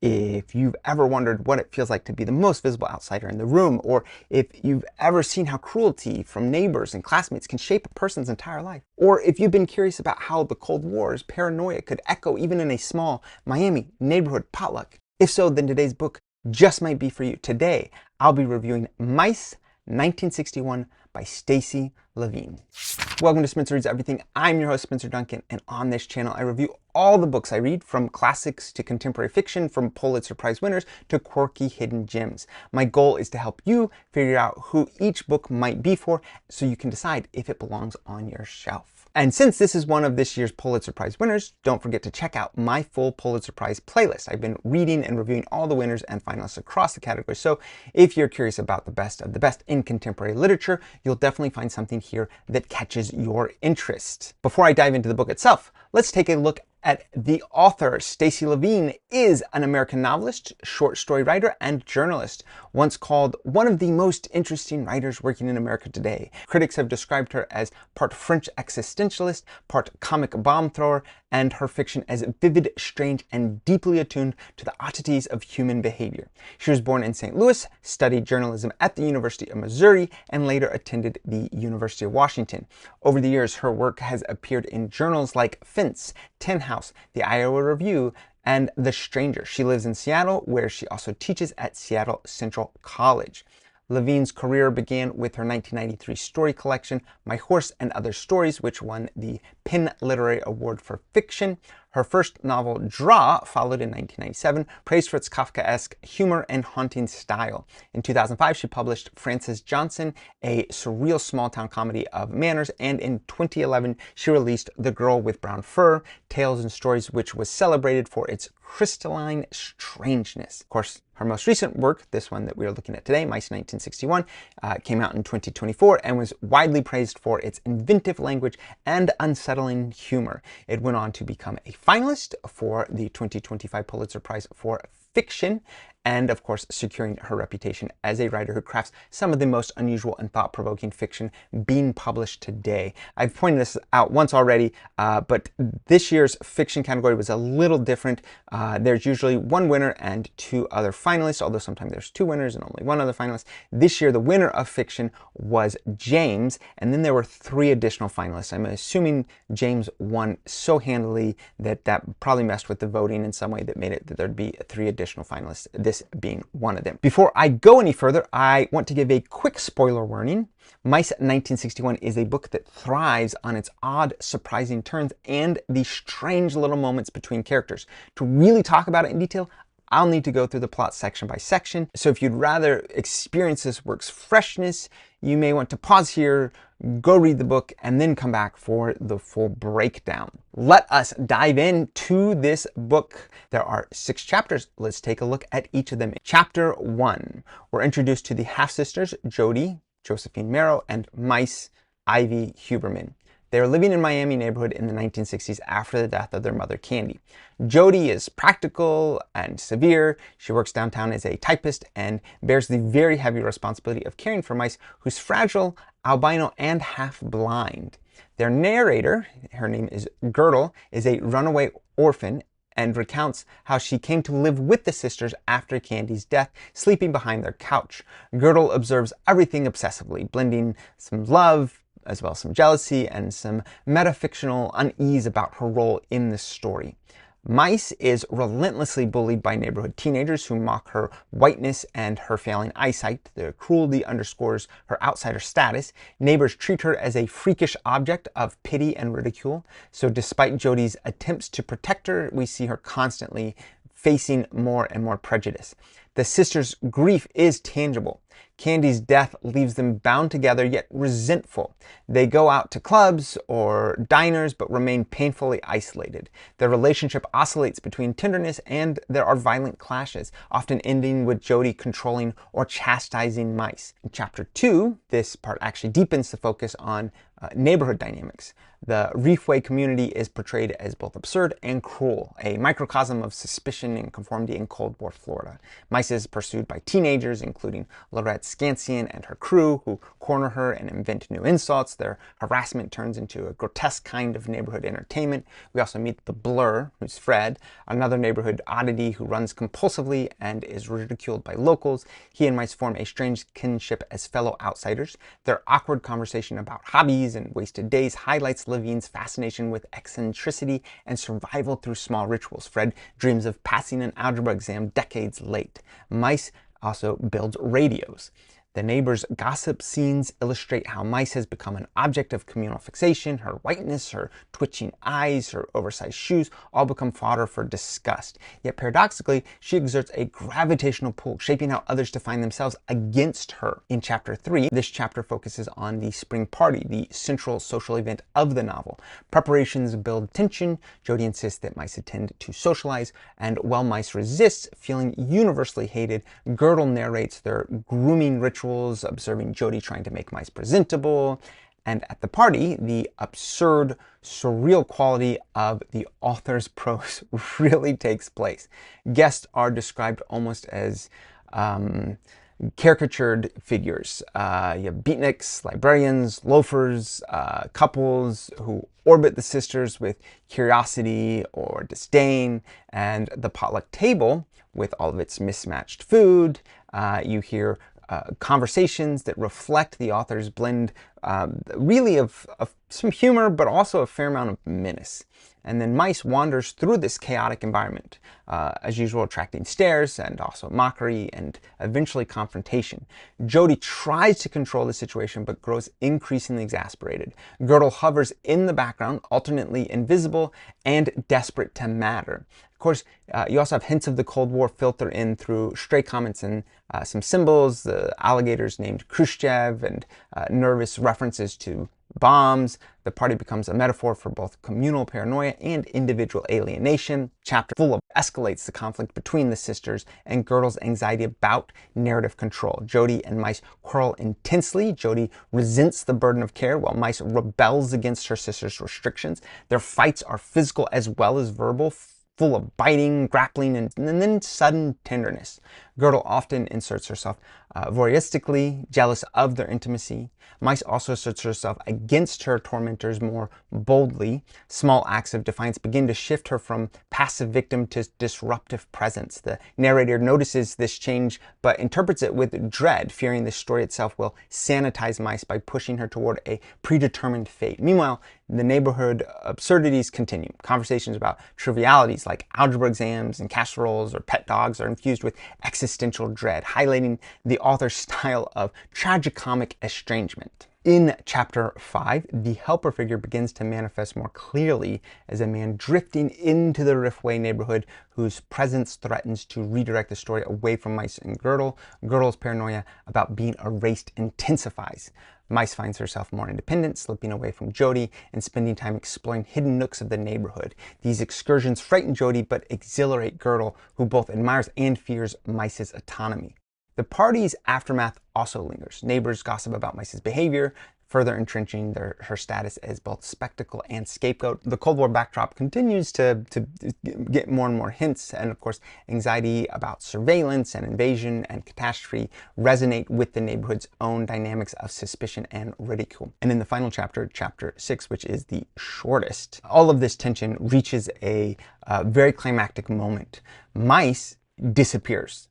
If you've ever wondered what it feels like to be the most visible outsider in the room, or if you've ever seen how cruelty from neighbors and classmates can shape a person's entire life, or if you've been curious about how the Cold War's paranoia could echo even in a small Miami neighborhood potluck, if so, then today's book just might be for you. Today, I'll be reviewing Mice 1961 by Stacey Levine. Welcome to Spencer Reads Everything. I'm your host, Spencer Duncan, and on this channel, I review all the books I read, from classics to contemporary fiction, from Pulitzer Prize winners to quirky hidden gems. My goal is to help you figure out who each book might be for, so you can decide if it belongs on your shelf. And since this is one of this year's Pulitzer Prize winners, don't forget to check out my full Pulitzer Prize playlist. I've been reading and reviewing all the winners and finalists across the category, so if you're curious about the best of the best in contemporary literature, you'll definitely find something here that catches your interest. Before I dive into the book itself, let's take a look at the author. Stacey Levine is an American novelist, short story writer, and journalist, once called one of the most interesting writers working in America today. Critics have described her as part French existentialist, part comic bomb thrower, and her fiction as vivid, strange, and deeply attuned to the oddities of human behavior. She was born in St. Louis, studied journalism at the University of Missouri, and later attended the University of Washington. Over the years, her work has appeared in journals like Fence, Tin House, the Iowa Review, and The Stranger. She lives in Seattle, where she also teaches at Seattle Central College. Levine's career began with her 1993 story collection, My Horse and Other Stories, which won the PEN Literary Award for Fiction. Her first novel, Draw, followed in 1997, praised for its Kafkaesque humor and haunting style. In 2005, she published Frances Johnson, a surreal small-town comedy of manners, and in 2011, she released The Girl with Brown Fur, Tales and Stories, which was celebrated for its crystalline strangeness. Of course, her most recent work, this one that we are looking at today, Mice 1961, came out in 2024 and was widely praised for its inventive language and unsettling humor. It went on to become a finalist for the 2025 Pulitzer Prize for Fiction, and of course securing her reputation as a writer who crafts some of the most unusual and thought-provoking fiction being published today. I've pointed this out once already, but this year's fiction category was a little different. There's usually one winner and two other finalists, although sometimes there's two winners and only one other finalist. This year, the winner of fiction was James, and then there were three additional finalists. I'm assuming James won so handily that probably messed with the voting in some way that made it that there'd be three additional finalists, this being one of them. Before I go any further, I want to give a quick spoiler warning. Mice 1961 is a book that thrives on its odd, surprising turns and the strange little moments between characters. To really talk about it in detail, I'll need to go through the plot section by section. So if you'd rather experience this work's freshness, you may want to pause here, go read the book, and then come back for the full breakdown. Let us dive into this book. There are 6 chapters. Let's take a look at each of them. Chapter 1, we're introduced to the half-sisters, Jody, Josephine Merrill, and Mice, Ivy Huberman. They are living in Miami neighborhood in the 1960s after the death of their mother, Candy. Jody is practical and severe. She works downtown as a typist and bears the very heavy responsibility of caring for Mice, who's fragile, albino, and half blind. Their narrator, her name is Girdle, is a runaway orphan and recounts how she came to live with the sisters after Candy's death, sleeping behind their couch. Girdle observes everything obsessively, blending some love, as well as some jealousy and some metafictional unease about her role in this story. Mice is relentlessly bullied by neighborhood teenagers who mock her whiteness and her failing eyesight. The cruelty underscores her outsider status. Neighbors treat her as a freakish object of pity and ridicule. So despite Jody's attempts to protect her, we see her constantly facing more and more prejudice. The sisters' grief is tangible. Candy's death leaves them bound together yet resentful. They go out to clubs or diners but remain painfully isolated. Their relationship oscillates between tenderness and there are violent clashes, often ending with Jody controlling or chastising Mice. In chapter 2, this part actually deepens the focus on neighborhood dynamics. The Reefway community is portrayed as both absurd and cruel, a microcosm of suspicion and conformity in Cold War Florida. Mice is pursued by teenagers, including Lorette Scansian and her crew, who corner her and invent new insults. Their harassment turns into a grotesque kind of neighborhood entertainment. We also meet the Blur, who's Fred, another neighborhood oddity who runs compulsively and is ridiculed by locals. He and Mice form a strange kinship as fellow outsiders. Their awkward conversation about hobbies and wasted days highlights Levine's fascination with eccentricity and survival through small rituals. Fred dreams of passing an algebra exam decades late. Mice also builds radios. The neighbors' gossip scenes illustrate how Mice has become an object of communal fixation. Her whiteness, her twitching eyes, her oversized shoes all become fodder for disgust. Yet paradoxically, she exerts a gravitational pull, shaping how others define themselves against her. In Chapter 3, this chapter focuses on the spring party, the central social event of the novel. Preparations build tension. Jody insists that Mice attend to socialize, and while Mice resists, feeling universally hated, Girdle narrates their grooming ritual, observing Jody trying to make Mice presentable. And at the party, the absurd, surreal quality of the author's prose really takes place. Guests are described almost as caricatured figures. You have beatniks, librarians, loafers, couples who orbit the sisters with curiosity or disdain, and the potluck table with all of its mismatched food. You hear conversations that reflect the author's blend really of some humor, but also a fair amount of menace. And then Mice wanders through this chaotic environment, as usual attracting stares and also mockery and eventually confrontation. Jody tries to control the situation but grows increasingly exasperated. Girdle hovers in the background, alternately invisible and desperate to matter. Of course, you also have hints of the Cold War filter in through stray comments and some symbols, the alligators named Khrushchev, and nervous references to bombs. The party becomes a metaphor for both communal paranoia and individual alienation. Chapter full escalates the conflict between the sisters and Girdle's anxiety about narrative control. Jody and Mice quarrel intensely. Jody resents the burden of care while Mice rebels against her sister's restrictions. Their fights are physical as well as verbal, full of biting, grappling, and then sudden tenderness. Girdle often inserts herself voyeuristically, jealous of their intimacy. Mice also asserts herself against her tormentors more boldly. Small acts of defiance begin to shift her from passive victim to disruptive presence. The narrator notices this change, but interprets it with dread, fearing the story itself will sanitize Mice by pushing her toward a predetermined fate. Meanwhile, the neighborhood absurdities continue. Conversations about trivialities like algebra exams and casseroles or pet dogs are infused with existential dread, highlighting the author's style of tragicomic estrangement. In Chapter 5, the helper figure begins to manifest more clearly as a man drifting into the Riftway neighborhood whose presence threatens to redirect the story away from Mice and Girdle. Girdle's paranoia about being erased intensifies. Mice finds herself more independent, slipping away from Jody and spending time exploring hidden nooks of the neighborhood. These excursions frighten Jody but exhilarate Girdle, who both admires and fears Mice's autonomy. The party's aftermath also lingers. Neighbors gossip about Mice's behavior, further entrenching her status as both spectacle and scapegoat. The Cold War backdrop continues to get more and more hints, and of course, anxiety about surveillance and invasion and catastrophe resonate with the neighborhood's own dynamics of suspicion and ridicule. And in the final chapter, Chapter 6, which is the shortest, all of this tension reaches a very climactic moment. Mice disappears.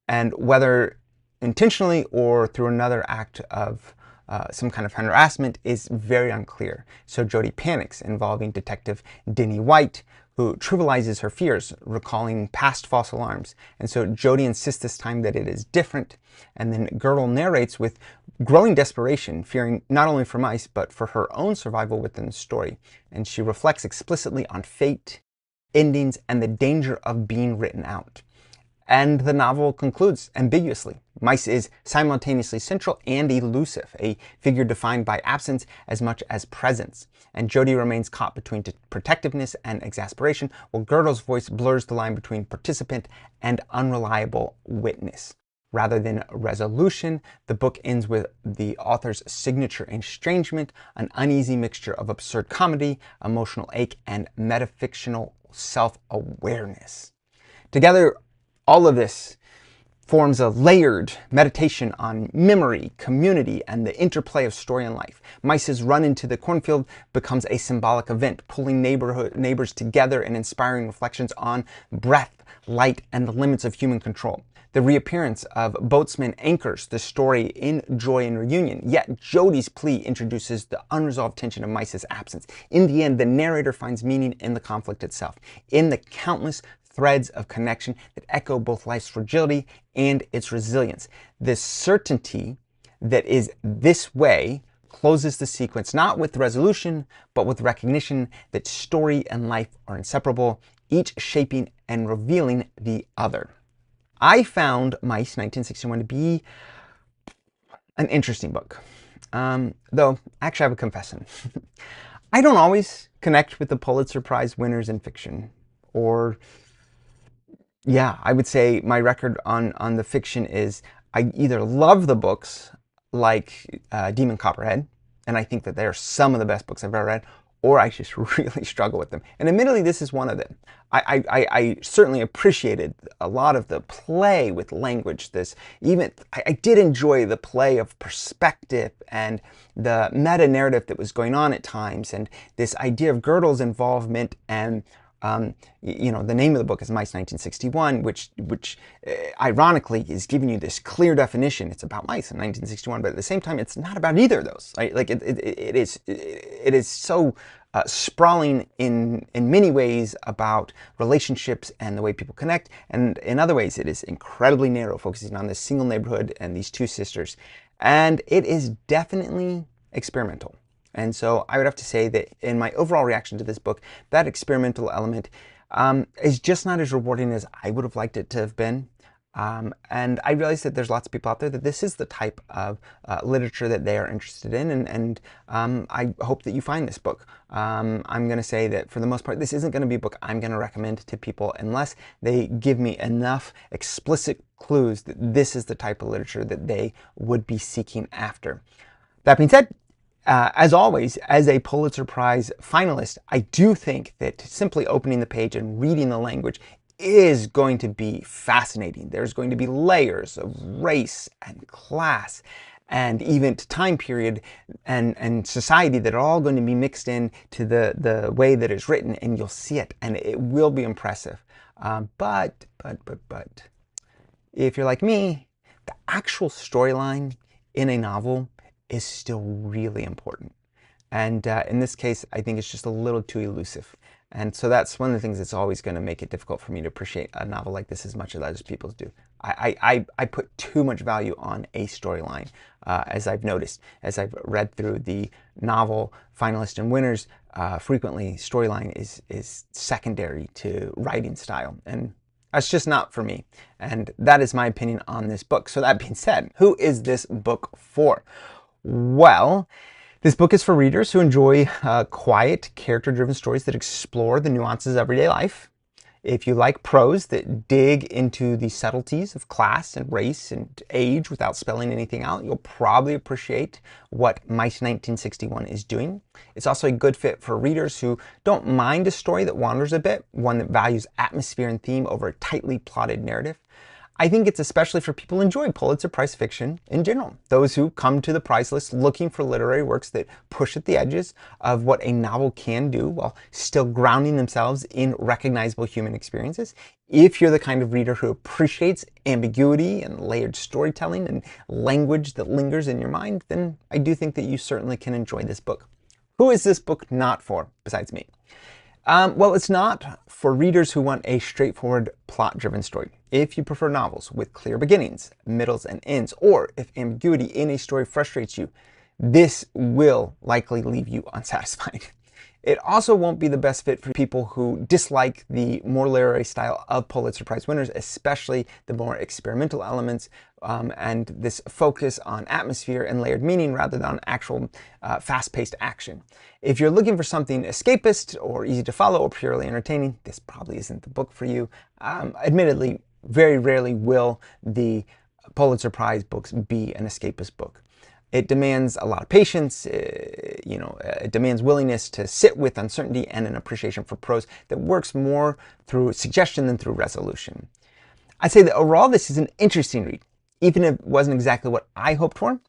And whether intentionally or through another act of some kind of harassment is very unclear. So Jody panics, involving Detective Denny White, who trivializes her fears, recalling past false alarms. And so Jody insists this time that it is different. And then Girdle narrates with growing desperation, fearing not only for Mice, but for her own survival within the story. And she reflects explicitly on fate, endings, and the danger of being written out. And the novel concludes ambiguously. Mice is simultaneously central and elusive, a figure defined by absence as much as presence. And Jody remains caught between protectiveness and exasperation, while Girdle's voice blurs the line between participant and unreliable witness. rather than resolution. The book ends with the author's signature estrangement, an uneasy mixture of absurd comedy, emotional ache, and metafictional self-awareness. Together, all of this forms a layered meditation on memory, community, and the interplay of story and life. Mice's run into the cornfield becomes a symbolic event, pulling neighbors together and inspiring reflections on breath, light, and the limits of human control. The reappearance of boatsman anchors the story in joy and reunion, yet Jody's plea introduces the unresolved tension of Mice's absence. In the end, the narrator finds meaning in the conflict itself, in the countless threads of connection that echo both life's fragility and its resilience. This certainty that is this way closes the sequence, not with resolution, but with recognition that story and life are inseparable, each shaping and revealing the other. I found Mice 1961 to be an interesting book. Though, actually I have a confession. I don't always connect with the Pulitzer Prize winners in fiction, or yeah, I would say my record on the fiction is I either love the books like Demon Copperhead, and I think that they're some of the best books I've ever read, or I just really struggle with them. And admittedly, this is one of them. I certainly appreciated a lot of the play with language. I did enjoy the play of perspective and the meta-narrative that was going on at times, and this idea of Gödel's involvement and the name of the book is Mice 1961, which ironically is giving you this clear definition. It's about mice in 1961, but at the same time, it's not about either of those. Right? Like it is so sprawling in many ways about relationships and the way people connect, and in other ways, it is incredibly narrow, focusing on this single neighborhood and these two sisters, and it is definitely experimental. And so I would have to say that in my overall reaction to this book, that experimental element is just not as rewarding as I would have liked it to have been. And I realize that there's lots of people out there that this is the type of literature that they are interested in, and I hope that you find this book. I'm going to say that for the most part, this isn't going to be a book I'm going to recommend to people unless they give me enough explicit clues that this is the type of literature that they would be seeking after. That being said, as always, as a Pulitzer Prize finalist, I do think that simply opening the page and reading the language is going to be fascinating. There's going to be layers of race and class and even time period and society that are all going to be mixed in to the way that it's written, and you'll see it, and it will be impressive. But if you're like me, the actual storyline in a novel is still really important. And in this case, I think it's just a little too elusive. And so that's one of the things that's always going to make it difficult for me to appreciate a novel like this as much as other people do. I put too much value on a storyline, as I've noticed. As I've read through the novel finalists and winners, frequently storyline is secondary to writing style. And that's just not for me. And that is my opinion on this book. So that being said, who is this book for? Well, this book is for readers who enjoy quiet, character-driven stories that explore the nuances of everyday life. If you like prose that dig into the subtleties of class and race and age without spelling anything out, you'll probably appreciate what Mice 1961 is doing. It's also a good fit for readers who don't mind a story that wanders a bit, one that values atmosphere and theme over a tightly plotted narrative. I think it's especially for people who enjoy Pulitzer Prize fiction in general, those who come to the prize list looking for literary works that push at the edges of what a novel can do while still grounding themselves in recognizable human experiences. If you're the kind of reader who appreciates ambiguity and layered storytelling and language that lingers in your mind, then I do think that you certainly can enjoy this book. Who is this book not for, besides me? Well, it's not for readers who want a straightforward, plot-driven story. If you prefer novels with clear beginnings, middles, and ends, or if ambiguity in a story frustrates you, this will likely leave you unsatisfied. It also won't be the best fit for people who dislike the more literary style of Pulitzer Prize winners, especially the more experimental elements and this focus on atmosphere and layered meaning rather than actual fast-paced action. If you're looking for something escapist or easy to follow or purely entertaining, this probably isn't the book for you. Admittedly, very rarely will the Pulitzer Prize books be an escapist book. It demands a lot of patience, it demands willingness to sit with uncertainty and an appreciation for prose that works more through suggestion than through resolution. I'd say that overall this is an interesting read. Even if it wasn't exactly what I hoped for,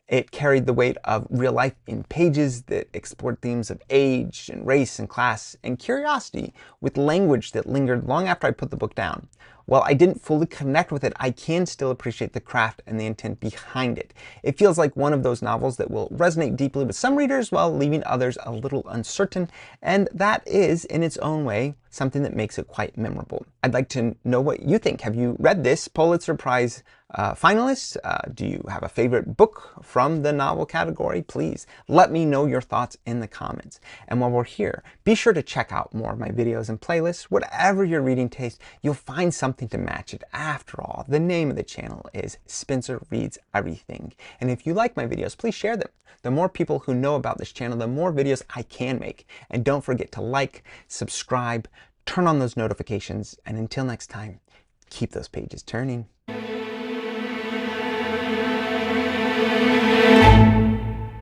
it carried the weight of real life in pages that explored themes of age and race and class and curiosity with language that lingered long after I put the book down. While I didn't fully connect with it, I can still appreciate the craft and the intent behind it. It feels like one of those novels that will resonate deeply with some readers while leaving others a little uncertain, and that is, in its own way, something that makes it quite memorable. I'd like to know what you think. Have you read this Pulitzer Prize finalist? Do you have a favorite book from the novel category? Please let me know your thoughts in the comments. And while we're here, be sure to check out more of my videos and playlists. Whatever your reading taste, you'll find something to match it. After all, the name of the channel is Spencer Reads Everything. And if you like my videos, please share them. The more people who know about this channel, the more videos I can make. And don't forget to like, subscribe, turn on those notifications, and until next time, keep those pages turning.